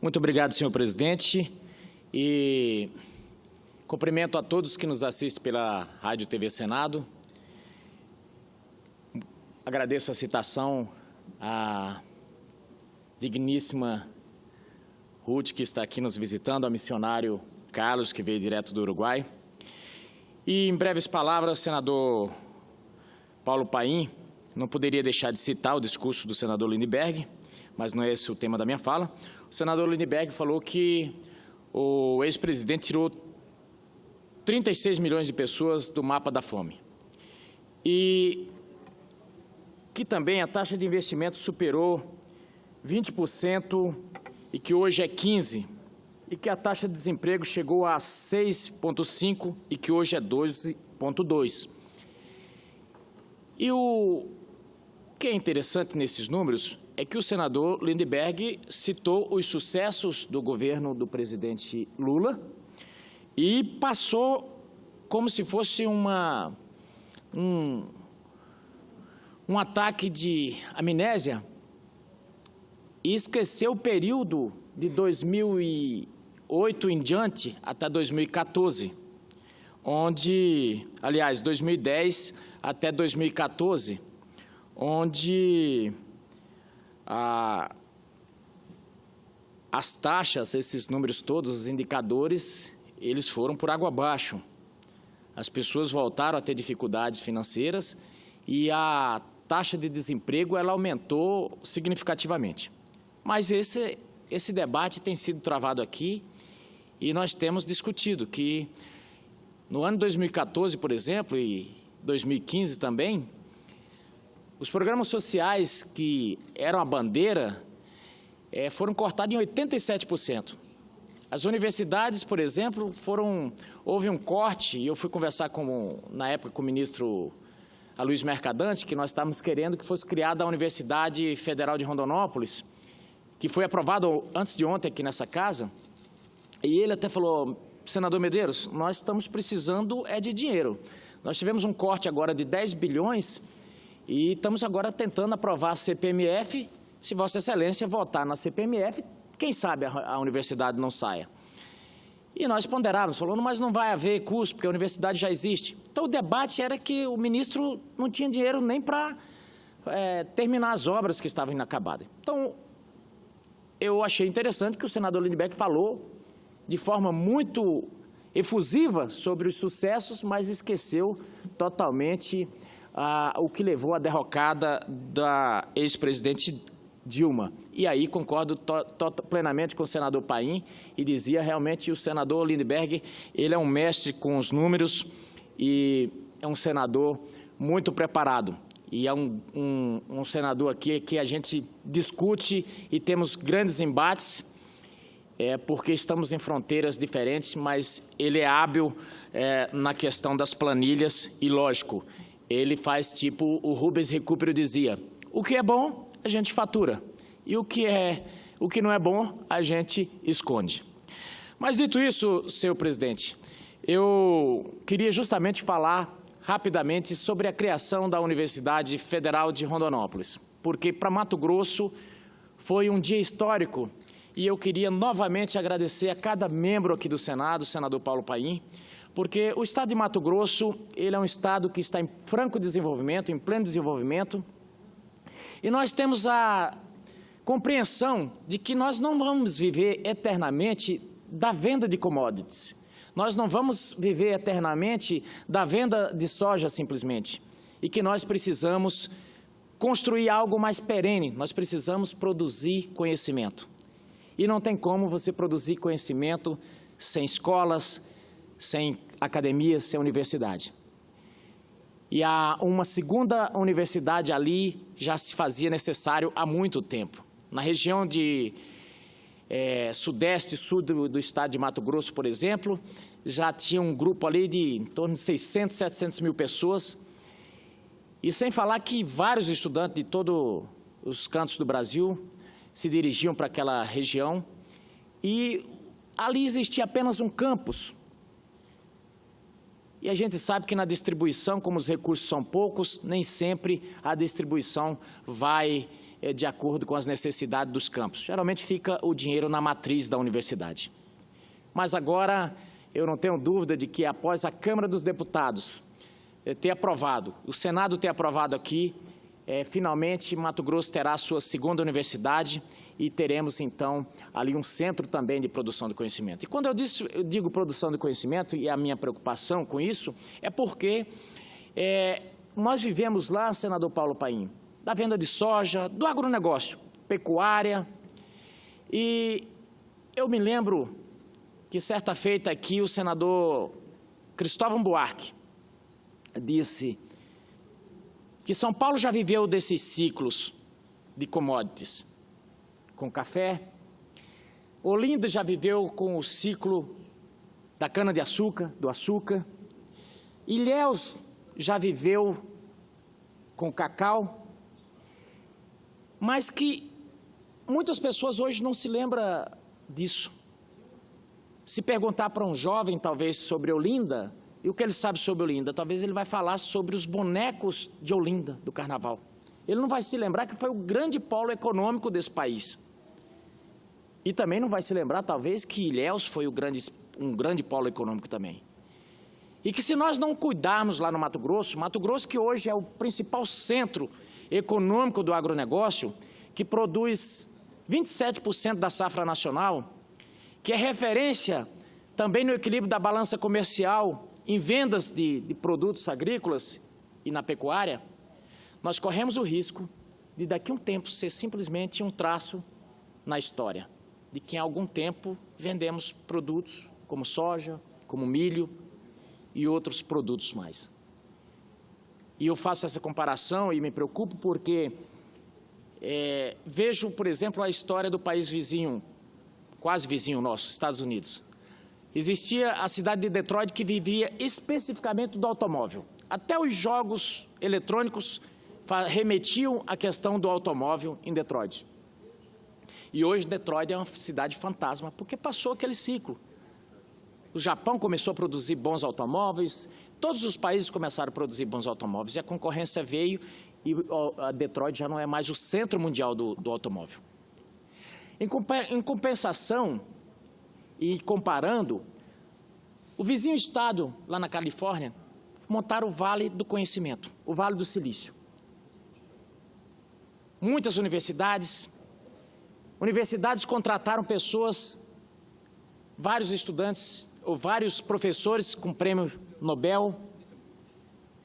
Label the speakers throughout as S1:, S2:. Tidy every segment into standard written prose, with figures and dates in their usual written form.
S1: Muito obrigado, senhor presidente, e cumprimento a todos que nos assistem pela Rádio TV Senado. Agradeço a citação à digníssima Ruth, que está aqui nos visitando, ao missionário Carlos, que veio direto do Uruguai. E, em breves palavras, senador Paulo Paim, não poderia deixar de citar o discurso do senador Lindbergh, mas não é esse o tema da minha fala. O senador Lindbergh falou que o ex-presidente tirou 36 milhões de pessoas do mapa da fome. E que também a taxa de investimento superou 20% e que hoje é 15%, e que a taxa de desemprego chegou a 6,5% e que hoje é 12,2%. E o que é interessante nesses números é que o senador Lindbergh citou os sucessos do governo do presidente Lula e passou como se fosse um ataque de amnésia e esqueceu o período de 2008 em diante até 2014, onde, aliás, 2010 até 2014, onde as taxas, esses números todos, os indicadores, eles foram por água abaixo. As pessoas voltaram a ter dificuldades financeiras e a taxa de desemprego ela aumentou significativamente. Mas esse debate tem sido travado aqui e nós temos discutido que no ano 2014, por exemplo, e 2015 também, os programas sociais que eram a bandeira foram cortados em 87%. As universidades, por exemplo, houve um corte, e eu fui conversar na época com o ministro Aloysio Mercadante, que nós estávamos querendo que fosse criada a Universidade Federal de Rondonópolis, que foi aprovado antes de ontem aqui nessa casa, e ele até falou: senador Medeiros, nós estamos precisando de dinheiro. Nós tivemos um corte agora de 10 bilhões e estamos agora tentando aprovar a CPMF. Se Vossa Excelência votar na CPMF, quem sabe a universidade não saia. E nós ponderávamos, falando, mas não vai haver custo, porque a universidade já existe. Então, o debate era que o ministro não tinha dinheiro nem para terminar as obras que estavam inacabadas. Então, eu achei interessante que o senador Lindbergh falou de forma muito efusiva sobre os sucessos, mas esqueceu totalmente o que levou à derrocada da ex-presidente Dilma. E aí concordo plenamente com o senador Paim e dizia realmente o senador Lindbergh, ele é um mestre com os números e é um senador muito preparado. E é um senador aqui que a gente discute e temos grandes embates, porque estamos em fronteiras diferentes, mas ele é hábil na questão das planilhas e, lógico, ele faz tipo o Rubens Recupero dizia: o que é bom, a gente fatura, e o que não é bom, a gente esconde. Mas, dito isso, senhor presidente, eu queria justamente falar rapidamente sobre a criação da Universidade Federal de Rondonópolis, porque para Mato Grosso foi um dia histórico e eu queria novamente agradecer a cada membro aqui do Senado, o senador Paulo Paim, porque o estado de Mato Grosso, ele é um estado que está em franco desenvolvimento, em pleno desenvolvimento, e nós temos a compreensão de que nós não vamos viver eternamente da venda de commodities. Nós não vamos viver eternamente da venda de soja simplesmente, e que nós precisamos construir algo mais perene, nós precisamos produzir conhecimento. E não tem como você produzir conhecimento sem escolas, sem academias, sem universidade. E uma segunda universidade ali já se fazia necessário há muito tempo. Na região de sudeste e sul do estado de Mato Grosso, por exemplo, já tinha um grupo ali de em torno de 600, 700 mil pessoas. E sem falar que vários estudantes de todos os cantos do Brasil se dirigiam para aquela região e ali existia apenas um campus. E a gente sabe que na distribuição, como os recursos são poucos, nem sempre a distribuição vai de acordo com as necessidades dos campos. Geralmente fica o dinheiro na matriz da universidade. Mas agora eu não tenho dúvida de que após a Câmara dos Deputados ter aprovado, o Senado ter aprovado aqui, finalmente Mato Grosso terá a sua segunda universidade e teremos, então, ali um centro também de produção de conhecimento. E quando eu digo produção de conhecimento, e a minha preocupação com isso, é porque nós vivemos lá, senador Paulo Paim, da venda de soja, do agronegócio, pecuária, e eu me lembro que certa feita aqui o senador Cristóvão Buarque disse que São Paulo já viveu desses ciclos de commodities, com café. Olinda já viveu com o ciclo da cana-de-açúcar, do açúcar. Ilhéus já viveu com cacau. Mas que muitas pessoas hoje não se lembram disso. Se perguntar para um jovem, talvez, sobre Olinda, e o que ele sabe sobre Olinda, talvez ele vai falar sobre os bonecos de Olinda, do Carnaval. Ele não vai se lembrar que foi o grande polo econômico desse país. E também não vai se lembrar, talvez, que Ilhéus foi um grande polo econômico também. E que se nós não cuidarmos lá no Mato Grosso que hoje é o principal centro econômico do agronegócio, que produz 27% da safra nacional, que é referência também no equilíbrio da balança comercial em vendas de produtos agrícolas e na pecuária, nós corremos o risco de daqui a um tempo ser simplesmente um traço na história, de que em algum tempo vendemos produtos como soja, como milho e outros produtos mais. E eu faço essa comparação e me preocupo porque vejo, por exemplo, a história do país vizinho, quase vizinho nosso, Estados Unidos. Existia a cidade de Detroit que vivia especificamente do automóvel. Até os jogos eletrônicos remetiam à questão do automóvel em Detroit. E hoje Detroit é uma cidade fantasma, porque passou aquele ciclo. O Japão começou a produzir bons automóveis, todos os países começaram a produzir bons automóveis, e a concorrência veio e a Detroit já não é mais o centro mundial do automóvel. Em compensação, e comparando, o vizinho estado, lá na Califórnia, montaram o Vale do Conhecimento, o Vale do Silício. Muitas universidades contrataram pessoas, vários estudantes, ou vários professores com prêmio Nobel.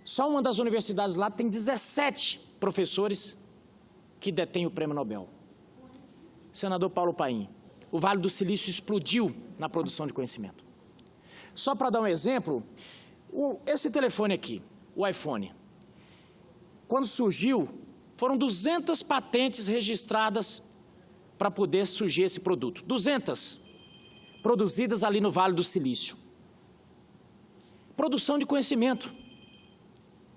S1: Só uma das universidades lá tem 17 professores que detêm o prêmio Nobel. Senador Paulo Paim, o Vale do Silício explodiu na produção de conhecimento. Só para dar um exemplo, esse telefone aqui, o iPhone, quando surgiu, foram 200 patentes registradas para poder surgir esse produto. 200 produzidas ali no Vale do Silício. Produção de conhecimento,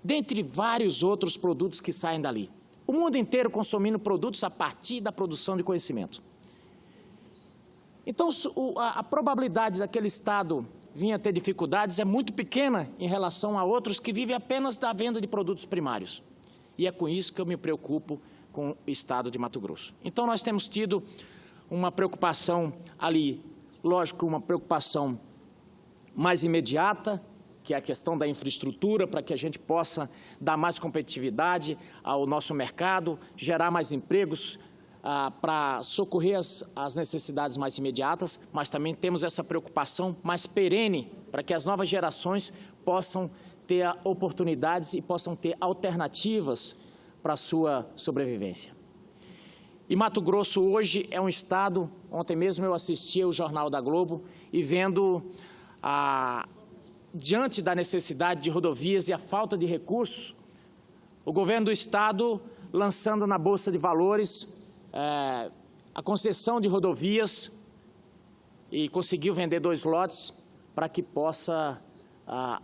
S1: dentre vários outros produtos que saem dali. O mundo inteiro consumindo produtos a partir da produção de conhecimento. Então, a probabilidade daquele estado vir a ter dificuldades é muito pequena em relação a outros que vivem apenas da venda de produtos primários. E é com isso que eu me preocupo com o estado de Mato Grosso. Então, nós temos tido uma preocupação ali, lógico, uma preocupação mais imediata, que é a questão da infraestrutura, para que a gente possa dar mais competitividade ao nosso mercado, gerar mais empregos, para socorrer as necessidades mais imediatas, mas também temos essa preocupação mais perene para que as novas gerações possam ter oportunidades e possam ter alternativas para a sua sobrevivência. E Mato Grosso hoje é um estado, ontem mesmo eu assisti ao Jornal da Globo e vendo, diante da necessidade de rodovias e a falta de recursos, o governo do estado lançando na Bolsa de Valores a concessão de rodovias e conseguiu vender 2 lotes para que possa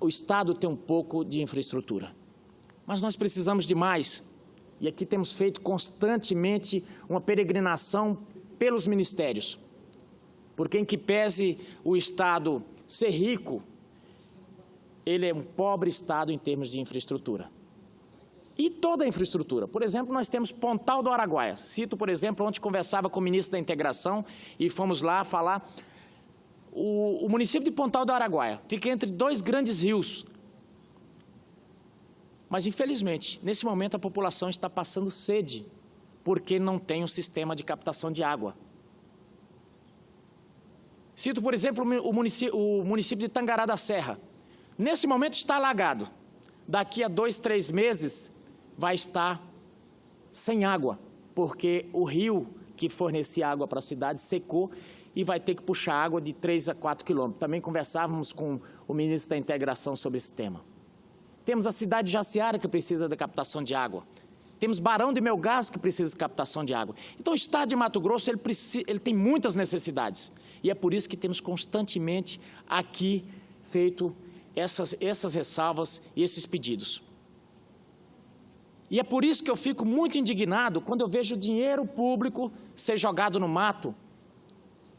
S1: o estado ter um pouco de infraestrutura. Mas nós precisamos de mais. E aqui temos feito constantemente uma peregrinação pelos ministérios, porque em que pese o estado ser rico, ele é um pobre estado em termos de infraestrutura. E toda a infraestrutura. Por exemplo, nós temos Pontal do Araguaia. Cito, por exemplo, ontem conversava com o ministro da Integração e fomos lá falar. O município de Pontal do Araguaia fica entre dois grandes rios. Mas, infelizmente, nesse momento a população está passando sede, porque não tem um sistema de captação de água. Cito, por exemplo, o município de Tangará da Serra. Nesse momento está alagado. Daqui a 2, 3 meses vai estar sem água, porque o rio que fornecia água para a cidade secou e vai ter que puxar água de 3 a 4 quilômetros. Também conversávamos com o ministro da Integração sobre esse tema. Temos a cidade de Jaciara, que precisa da captação de água. Temos Barão de Melgaço, que precisa de captação de água. Então, o estado de Mato Grosso ele tem muitas necessidades. E é por isso que temos constantemente aqui feito essas ressalvas e esses pedidos. E é por isso que eu fico muito indignado quando eu vejo dinheiro público ser jogado no mato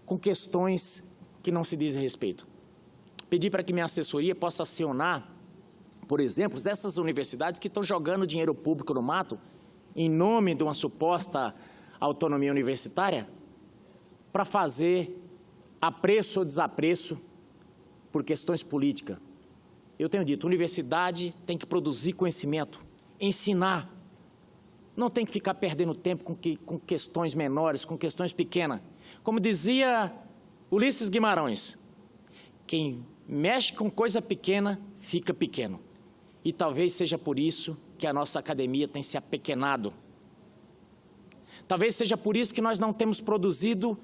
S1: com questões que não se dizem respeito. Pedi para que minha assessoria possa acionar, por exemplo, essas universidades que estão jogando dinheiro público no mato em nome de uma suposta autonomia universitária para fazer apreço ou desapreço por questões políticas. Eu tenho dito, a universidade tem que produzir conhecimento, ensinar, não tem que ficar perdendo tempo com questões menores, com questões pequenas. Como dizia Ulisses Guimarães, quem mexe com coisa pequena, fica pequeno. E talvez seja por isso que a nossa academia tem se apequenado. Talvez seja por isso que nós não temos produzido,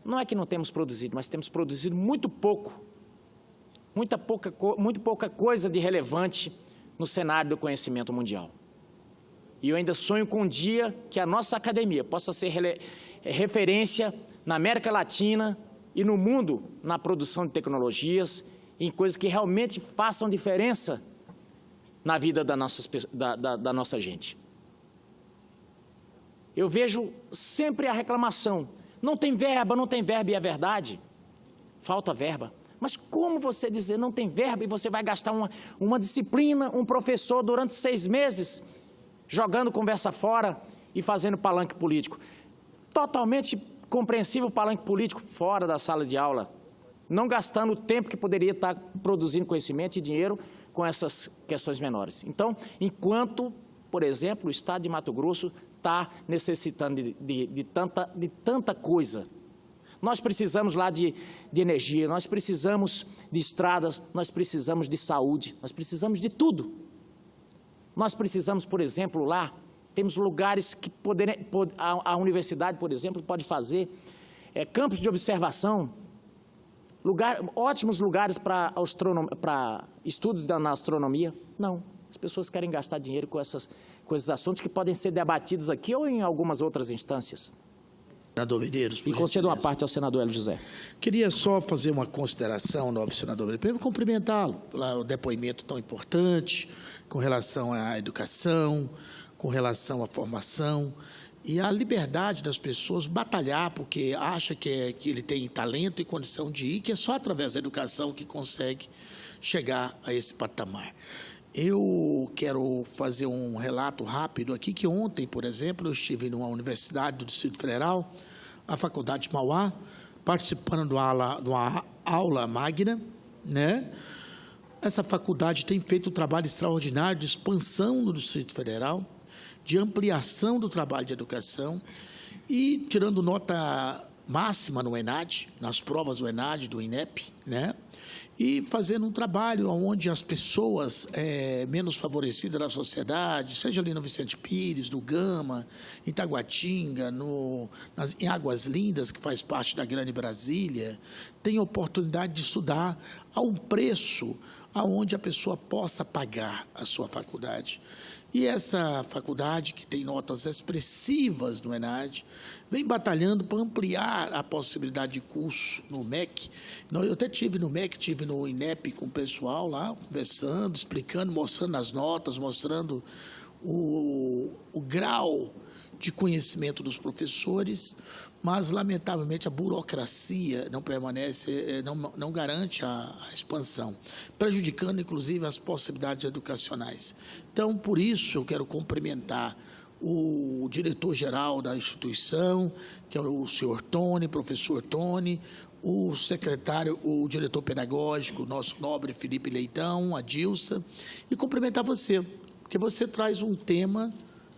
S1: não é que não temos produzido, mas temos produzido muito pouco, muito pouca coisa de relevante no cenário do conhecimento mundial. E eu ainda sonho com um dia que a nossa academia possa ser referência na América Latina e no mundo na produção de tecnologias, em coisas que realmente façam diferença na vida da nossa gente. Eu vejo sempre a reclamação, não tem verba, e é verdade, falta verba. Mas como você dizer não tem verba e você vai gastar uma disciplina, um professor durante 6 meses, jogando conversa fora e fazendo palanque político? Totalmente compreensível o palanque político fora da sala de aula, não gastando o tempo que poderia estar produzindo conhecimento e dinheiro com essas questões menores. Então, enquanto, por exemplo, o estado de Mato Grosso está necessitando de tanta coisa, nós precisamos lá de energia, nós precisamos de estradas, nós precisamos de saúde, nós precisamos de tudo. Nós precisamos, por exemplo, lá, temos lugares que a universidade, por exemplo, pode fazer campos de observação, ótimos lugares para estudos na astronomia. Não, as pessoas querem gastar dinheiro com esses assuntos que podem ser debatidos aqui ou em algumas outras instâncias.
S2: Senador Medeiros.
S1: E concedo uma parte ao senador Hélio José.
S2: Queria só fazer uma consideração, nobre senador Medeiros, para cumprimentá-lo pelo depoimento tão importante com relação à educação, com relação à formação e à liberdade das pessoas batalhar, porque acha que ele tem talento e condição de ir, que é só através da educação que consegue chegar a esse patamar. Eu quero fazer um relato rápido aqui, que ontem, por exemplo, eu estive numa universidade do Distrito Federal, a Faculdade de Mauá, participando de uma aula magna, né? Essa faculdade tem feito um trabalho extraordinário de expansão no Distrito Federal, de ampliação do trabalho de educação e tirando nota máxima no ENAD, nas provas do ENAD, do INEP, né? E fazendo um trabalho onde as pessoas menos favorecidas da sociedade, seja ali no Vicente Pires, no Gama, em Taguatinga, em Águas Lindas, que faz parte da Grande Brasília, tem oportunidade de estudar a um preço aonde a pessoa possa pagar a sua faculdade. E essa faculdade, que tem notas expressivas no ENAD, vem batalhando para ampliar a possibilidade de curso no MEC. Eu até estive no MEC, estive no INEP com o pessoal lá, conversando, explicando, mostrando as notas, mostrando o grau de conhecimento dos professores, mas, lamentavelmente, a burocracia não permanece, não garante a expansão, prejudicando, inclusive, as possibilidades educacionais. Então, por isso, eu quero cumprimentar o diretor-geral da instituição, que é o senhor Tony, professor Tony, o secretário, o diretor pedagógico, nosso nobre Felipe Leitão, a Dilsa, e cumprimentar você, porque você traz um tema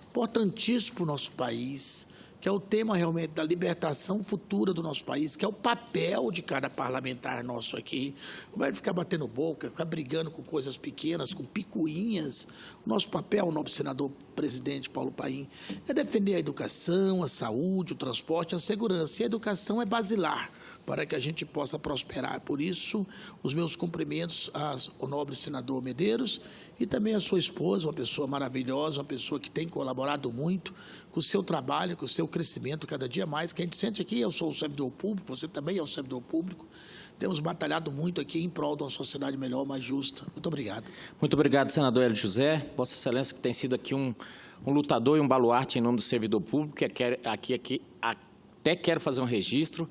S2: importantíssimo para o nosso país, que é o tema realmente da libertação futura do nosso país, que é o papel de cada parlamentar nosso aqui. Não vai ficar batendo boca, ficar brigando com coisas pequenas, com picuinhas. O nosso papel, o nobre senador presidente Paulo Paim, é defender a educação, a saúde, o transporte, a segurança. E a educação é basilar para que a gente possa prosperar. Por isso, os meus cumprimentos ao nobre senador Medeiros e também à sua esposa, uma pessoa maravilhosa, uma pessoa que tem colaborado muito com o seu trabalho, com o seu crescimento cada dia mais, que a gente sente aqui, eu sou o servidor público, você também é o servidor público, temos batalhado muito aqui em prol de uma sociedade melhor, mais justa. Muito obrigado.
S1: Muito obrigado, senador Hélio José. Vossa Excelência, que tem sido aqui um lutador e um baluarte em nome do servidor público, que até quero fazer um registro,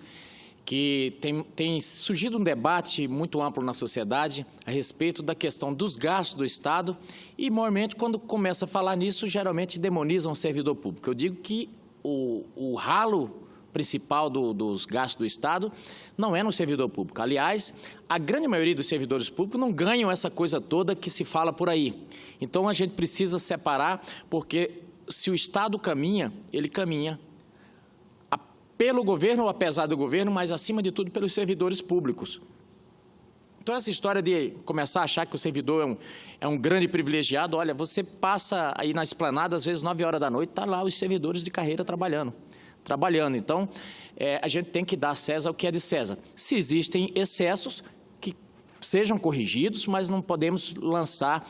S1: que tem surgido um debate muito amplo na sociedade a respeito da questão dos gastos do Estado e, normalmente, quando começa a falar nisso, geralmente demonizam o servidor público. Eu digo que o ralo principal dos gastos do Estado não é no servidor público. Aliás, a grande maioria dos servidores públicos não ganham essa coisa toda que se fala por aí. Então, a gente precisa separar, porque se o Estado caminha, ele caminha pelo governo ou apesar do governo, mas, acima de tudo, pelos servidores públicos. Então, essa história de começar a achar que o servidor é um grande privilegiado, olha, você passa aí na esplanada, às vezes 9 horas da noite, está lá os servidores de carreira trabalhando. Então, a gente tem que dar a César o que é de César. Se existem excessos, que sejam corrigidos, mas não podemos lançar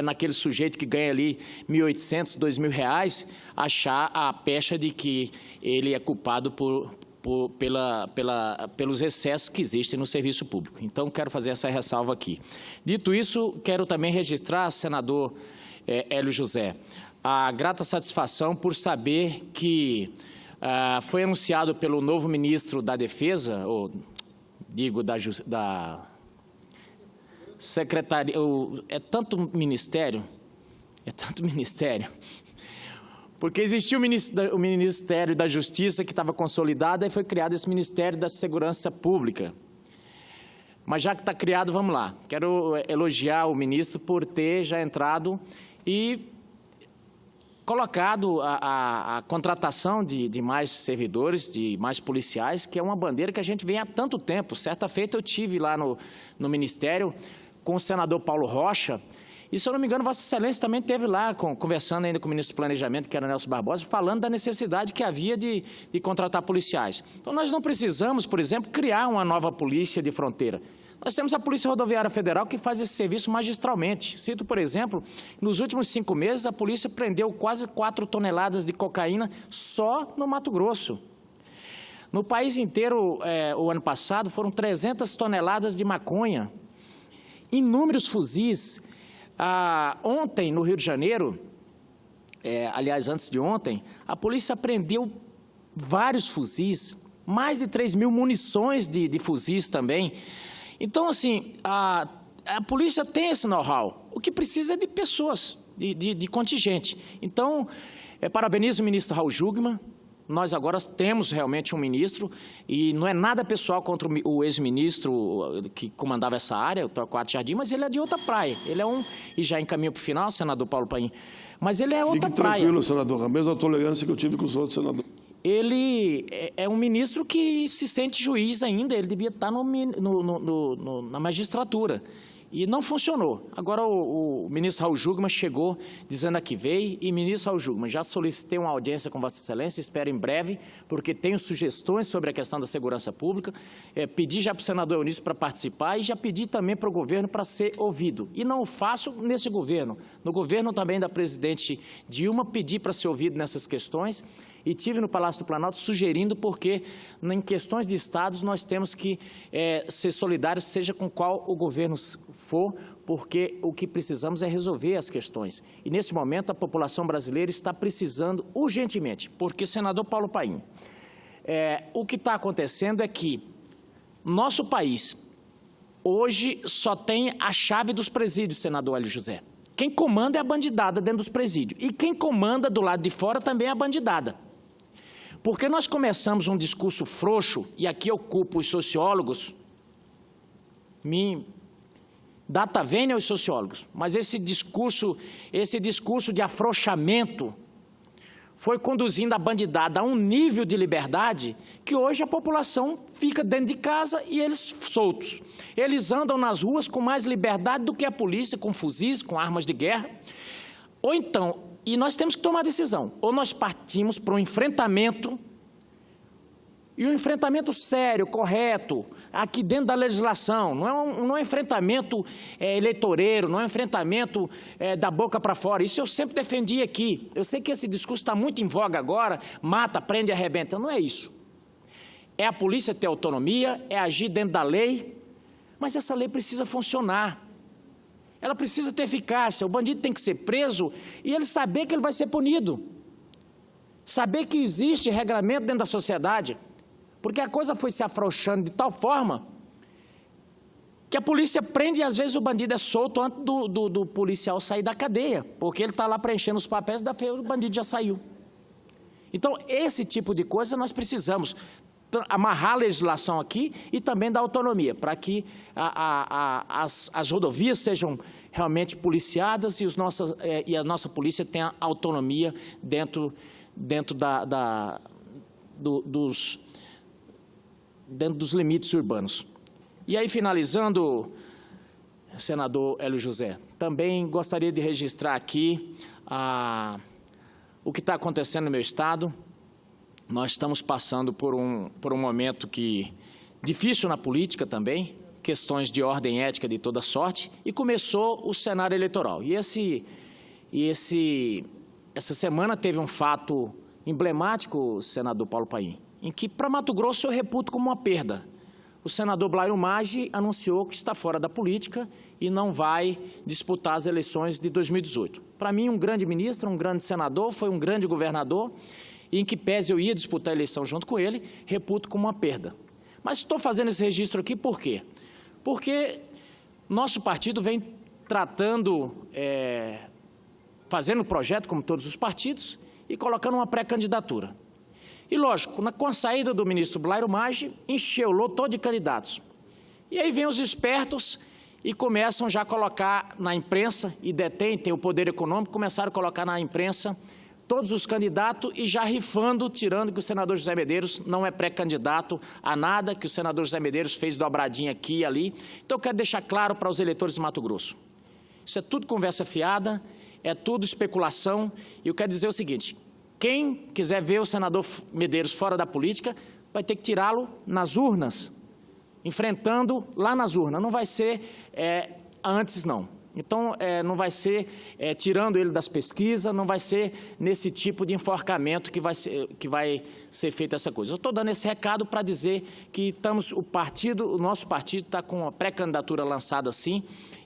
S1: naquele sujeito que ganha ali R$ 1.800, R$ 2.000, achar a pecha de que ele é culpado pelos excessos que existem no serviço público. Então, quero fazer essa ressalva aqui. Dito isso, quero também registrar, senador Hélio José, a grata satisfação por saber que foi anunciado pelo novo ministro da Defesa, ou digo da Secretaria, é tanto ministério, porque existia o Ministério da Justiça que estava consolidado e foi criado esse Ministério da Segurança Pública. Mas já que está criado, vamos lá. Quero elogiar o ministro por ter já entrado e colocado a contratação de mais servidores, de mais policiais, que é uma bandeira que a gente vem há tanto tempo. Certa feita eu tive lá no Ministério com o senador Paulo Rocha, e, se eu não me engano, Vossa Excelência também esteve lá, conversando ainda com o ministro do Planejamento, que era Nelson Barbosa, falando da necessidade que havia de contratar policiais. Então, nós não precisamos, por exemplo, criar uma nova polícia de fronteira. Nós temos a Polícia Rodoviária Federal, que faz esse serviço magistralmente. Cito, por exemplo, nos últimos 5 meses, a polícia prendeu quase 4 toneladas de cocaína só no Mato Grosso. No país inteiro, o ano passado, foram 300 toneladas de maconha, inúmeros fuzis. Ontem, no Rio de Janeiro, aliás, antes de ontem, a polícia apreendeu vários fuzis, mais de 3.000 munições de fuzis também. Então, assim, a polícia tem esse know-how. O que precisa é de pessoas, de contingente. Então, parabenizo o ministro Raul Jungmann. Nós agora temos realmente um ministro, e não é nada pessoal contra o ex-ministro que comandava essa área, o Torquato Jardim, mas ele é de outra praia. Ele é e já encaminho para o final, senador Paulo Paim, mas ele é outra praia.
S3: Fique tranquilo, senador, a mesma tolerância que eu tive com os outros senadores.
S1: Ele é um ministro que se sente juiz ainda, ele devia estar na magistratura. E não funcionou. Agora o ministro Raul Jungmann chegou dizendo que veio, e, ministro Raul Jungmann, já solicitei uma audiência com Vossa Excelência, espero em breve, porque tenho sugestões sobre a questão da segurança pública, pedi já para o senador Eunício para participar e já pedi também para o governo para ser ouvido. E não o faço nesse governo. No governo também da presidente Dilma, pedi para ser ouvido nessas questões, e tive no Palácio do Planalto sugerindo, porque em questões de estados nós temos que ser solidários, seja com qual o governo for, porque o que precisamos é resolver as questões. E, nesse momento, a população brasileira está precisando urgentemente, porque, senador Paulo Paim, o que está acontecendo é que nosso país hoje só tem a chave dos presídios, senador Hélio José. Quem comanda é a bandidada dentro dos presídios. E quem comanda do lado de fora também é a bandidada. Porque nós começamos um discurso frouxo, e aqui eu culpo os sociólogos, data vênia aos sociólogos, mas esse discurso de afrouxamento foi conduzindo a bandidada a um nível de liberdade que hoje a população fica dentro de casa e eles soltos. Eles andam nas ruas com mais liberdade do que a polícia, com fuzis, com armas de guerra. Ou então, e nós temos que tomar decisão, ou nós partimos para um enfrentamento, e um enfrentamento sério, correto, aqui dentro da legislação, não é um enfrentamento eleitoreiro, não é um enfrentamento da boca para fora. Isso eu sempre defendi aqui. Eu sei que esse discurso está muito em voga agora, mata, prende, arrebenta. Não é isso. É a polícia ter autonomia, é agir dentro da lei, mas essa lei precisa funcionar. Ela precisa ter eficácia. O bandido tem que ser preso e ele saber que ele vai ser punido. Saber que existe regramento dentro da sociedade. Porque a coisa foi se afrouxando de tal forma que a polícia prende e, às vezes, o bandido é solto antes do policial sair da cadeia, porque ele está lá preenchendo os papéis, o bandido já saiu. Então, esse tipo de coisa nós precisamos amarrar a legislação aqui e também dar autonomia, para que as rodovias sejam realmente policiadas e a nossa polícia tenha autonomia dentro dos limites urbanos. E aí, finalizando, senador Hélio José, também gostaria de registrar aqui o que está acontecendo no meu estado. Nós estamos passando por um momento difícil na política também, questões de ordem ética de toda sorte, e começou o cenário eleitoral. Essa semana teve um fato emblemático, senador Paulo Paim, em que, para Mato Grosso, eu reputo como uma perda. O senador Blairo Maggi anunciou que está fora da política e não vai disputar as eleições de 2018. Para mim, um grande ministro, um grande senador, foi um grande governador, e em que pese eu ia disputar a eleição junto com ele, reputo como uma perda. Mas estou fazendo esse registro aqui por quê? Porque nosso partido vem fazendo projeto, como todos os partidos, e colocando uma pré-candidatura. E, lógico, com a saída do ministro Blairo Maggi, lotou de candidatos. E aí vem os espertos e começam já a colocar na imprensa, e tem o poder econômico, começaram a colocar na imprensa todos os candidatos e já rifando, tirando que o senador José Medeiros não é pré-candidato a nada, que o senador José Medeiros fez dobradinha aqui e ali. Então, eu quero deixar claro para os eleitores de Mato Grosso. Isso é tudo conversa fiada, é tudo especulação, e eu quero dizer o seguinte: quem quiser ver o senador Medeiros fora da política, vai ter que tirá-lo nas urnas, enfrentando lá nas urnas. Não vai ser antes, não. Então, não vai ser tirando ele das pesquisas, não vai ser nesse tipo de enforcamento que vai ser feita essa coisa. Eu estou dando esse recado para dizer que o nosso partido está com a pré-candidatura lançada sim,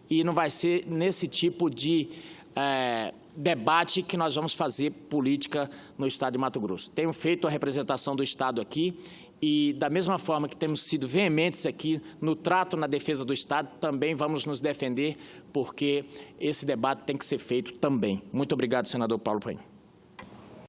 S1: e não vai ser nesse tipo de debate que nós vamos fazer política no estado de Mato Grosso. Tenho feito a representação do estado aqui e, da mesma forma que temos sido veementes aqui no trato, na defesa do estado, também vamos nos defender, porque esse debate tem que ser feito também. Muito obrigado, senador Paulo Paim.